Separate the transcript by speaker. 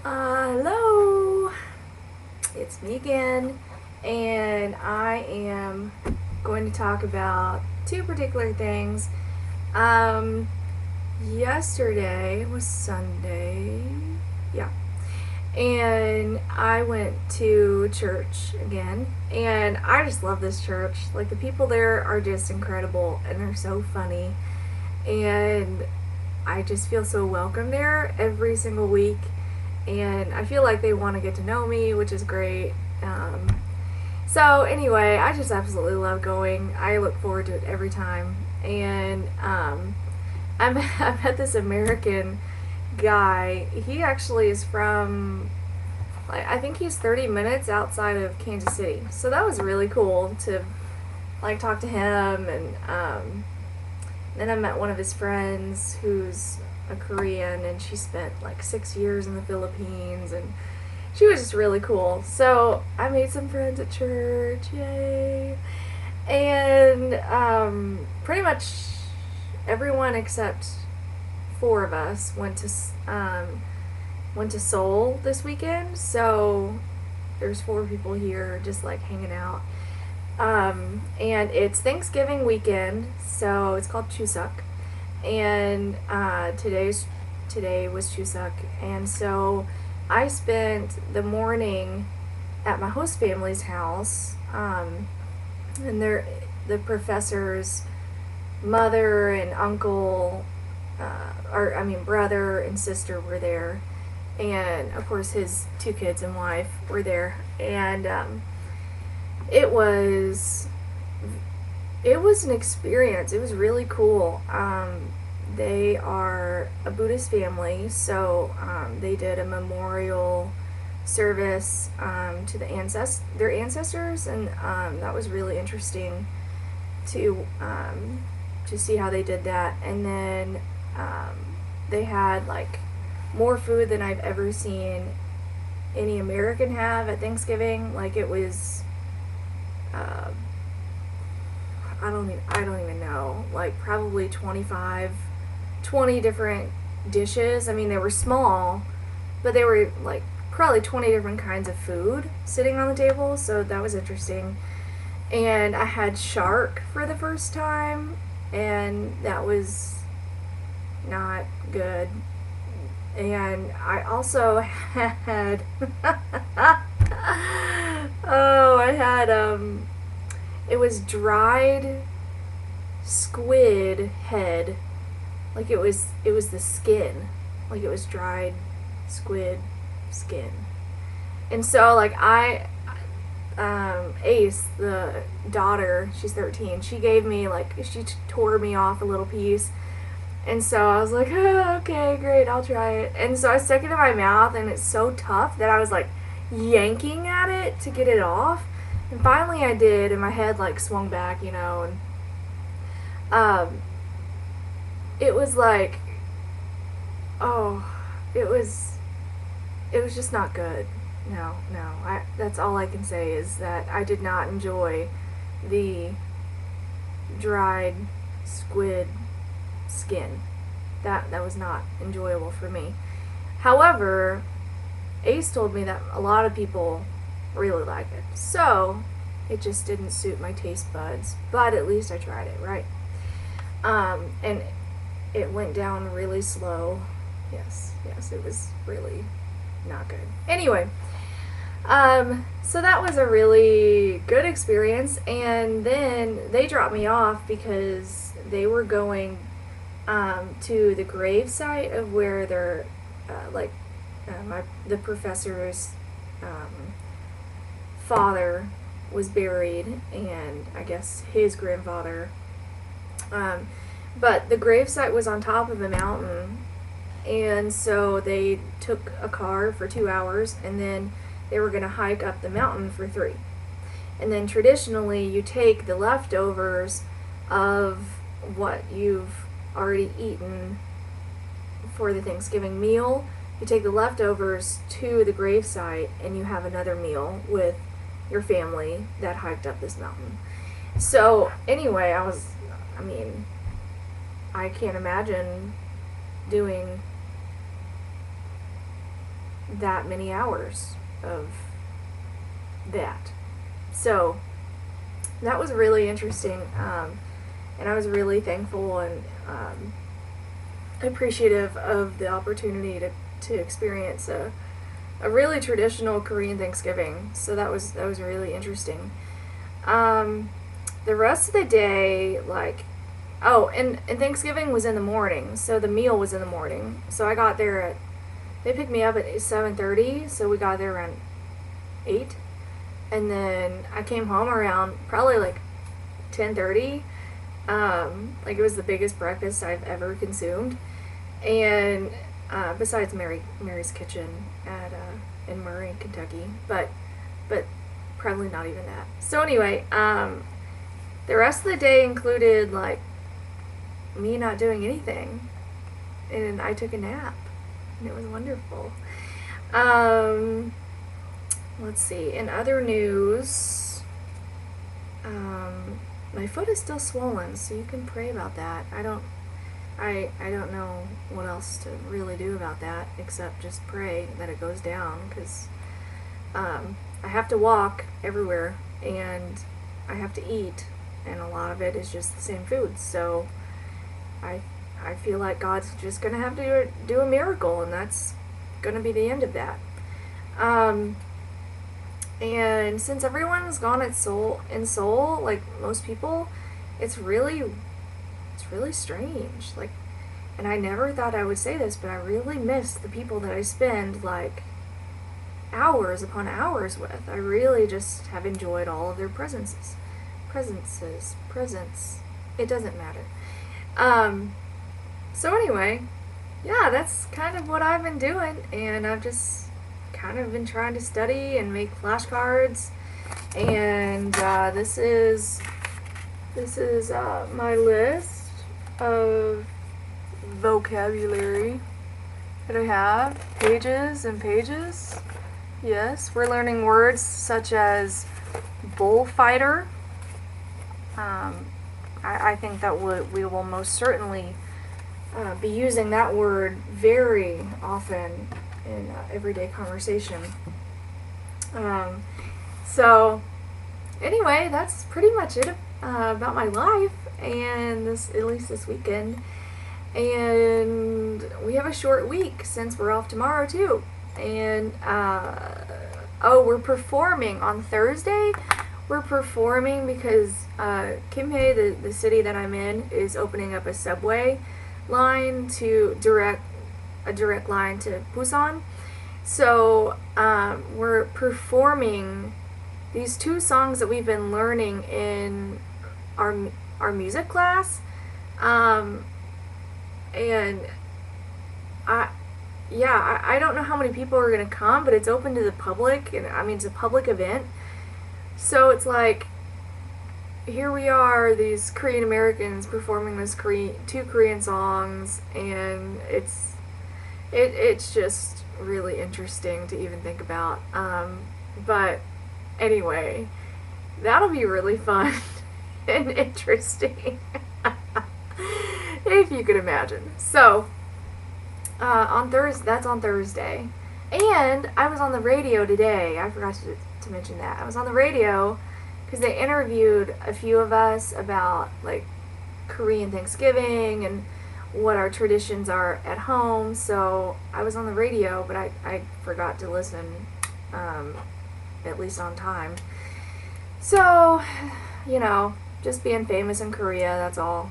Speaker 1: Hello, it's me again, and I am going to talk about two particular things. Um, Yesterday was Sunday, yeah, and I went to church again, and I just love this church. Like, the people there are just incredible, and they're so funny, and I just feel so welcome there every single week, and I feel like they want to get to know me, which is great. So anyway, I just absolutely love going. I look forward to it every time, and I met this American guy. He actually is from, like, I think he's 30 minutes outside of Kansas City, so that was really cool to like talk to him. And then I met one of his friends who's a Korean, and she spent like 6 years in the Philippines, and she was just really cool. So I made some friends at church, yay! And pretty much everyone except four of us went to Seoul this weekend. So there's four people here just like hanging out. And it's Thanksgiving weekend, so it's called Chuseok, and today was Chuseok, and so I spent the morning at my host family's house, and the professor's mother and uncle, or I mean brother and sister were there, and of course his two kids and wife were there, and it was it was an experience. It was really cool. They are a Buddhist family, so they did a memorial service to their ancestors, and that was really interesting to see how they did that. And then they had like more food than I've ever seen any American have at Thanksgiving. Like, it was uh, I don't even know, like probably 20 different dishes. I mean, they were small, but they were like probably 20 different kinds of food sitting on the table, so that was interesting. And I had shark for the first time, and that was not good. And I also had oh, I had it was dried squid head. Like, it was the skin. Like, it was dried squid skin. And so like Ace, the daughter, she's 13, she gave me like, she tore me off a little piece. And so I was like, oh, okay, great, I'll try it. And so I stuck it in my mouth, and it's so tough that I was like yanking at it to get it off. And finally I did, and my head like swung back, and um, it was like, oh, it was it was just not good. No, no. That's all I can say is that I did not enjoy the dried squid skin. That was not enjoyable for me. However, Ace told me that a lot of people really like it. So, it just didn't suit my taste buds, but at least I tried it, right? And it went down really slow. Yes, it was really not good. Anyway, so that was a really good experience, and then they dropped me off because they were going to the grave site of where their the professor's father was buried, and I guess his grandfather. But the grave site was on top of a mountain, and so they took a car for 2 hours, and then they were going to hike up the mountain for 3. And then traditionally, you take the leftovers of what you've already eaten for the Thanksgiving meal. You take the leftovers to the gravesite, and you have another meal with your family that hiked up this mountain. So anyway, I mean, I can't imagine doing that many hours of that. So that was really interesting, and I was really thankful and appreciative of the opportunity to experience a really traditional Korean Thanksgiving. So that was really interesting. The rest of the day, like, oh, and Thanksgiving was in the morning, so the meal was in the morning. So I got there at, they picked me up at 7:30, so we got there around 8, and then I came home around probably like 10:30. Like, it was the biggest breakfast I've ever consumed, and besides Mary's Kitchen at in Murray, Kentucky, but probably not even that. So anyway, the rest of the day included like me not doing anything, and I took a nap, and it was wonderful. Let's see. In other news, my foot is still swollen, so you can pray about that. I don't know what else to really do about that except just pray that it goes down, because I have to walk everywhere, and I have to eat, and a lot of it is just the same food. So I feel like God's just gonna have to do a miracle, and that's gonna be the end of that. And since everyone's gone in Seoul, like most people, it's really strange. Like, and I never thought I would say this, but I really miss the people that I spend like hours upon hours with. I really just have enjoyed all of their presence. It doesn't matter. So anyway, yeah, that's kind of what I've been doing, and I've just kind of been trying to study and make flashcards, and this is my list of vocabulary that I have. Pages and pages. Yes, we're learning words such as bullfighter. I think that we will most certainly be using that word very often in everyday conversation. So anyway, that's pretty much it about my life, and at least this weekend. And we have a short week since we're off tomorrow too. And we're performing on Thursday. We're performing because Kimhae, the city that I'm in, is opening up a subway line to a direct line to Busan. So we're performing these 2 songs that we've been learning in our music class, and I don't know how many people are gonna come, but it's open to the public, and I mean, it's a public event. So it's like, here we are, these Korean Americans performing this 2 Korean songs, and it's just really interesting to even think about. But anyway, that'll be really fun and interesting, if you could imagine. So that's on Thursday. And I was on the radio today. I forgot to mention that. I was on the radio because they interviewed a few of us about like Korean Thanksgiving and what our traditions are at home. So I was on the radio, but I forgot to listen, at least on time. So, just being famous in Korea, that's all.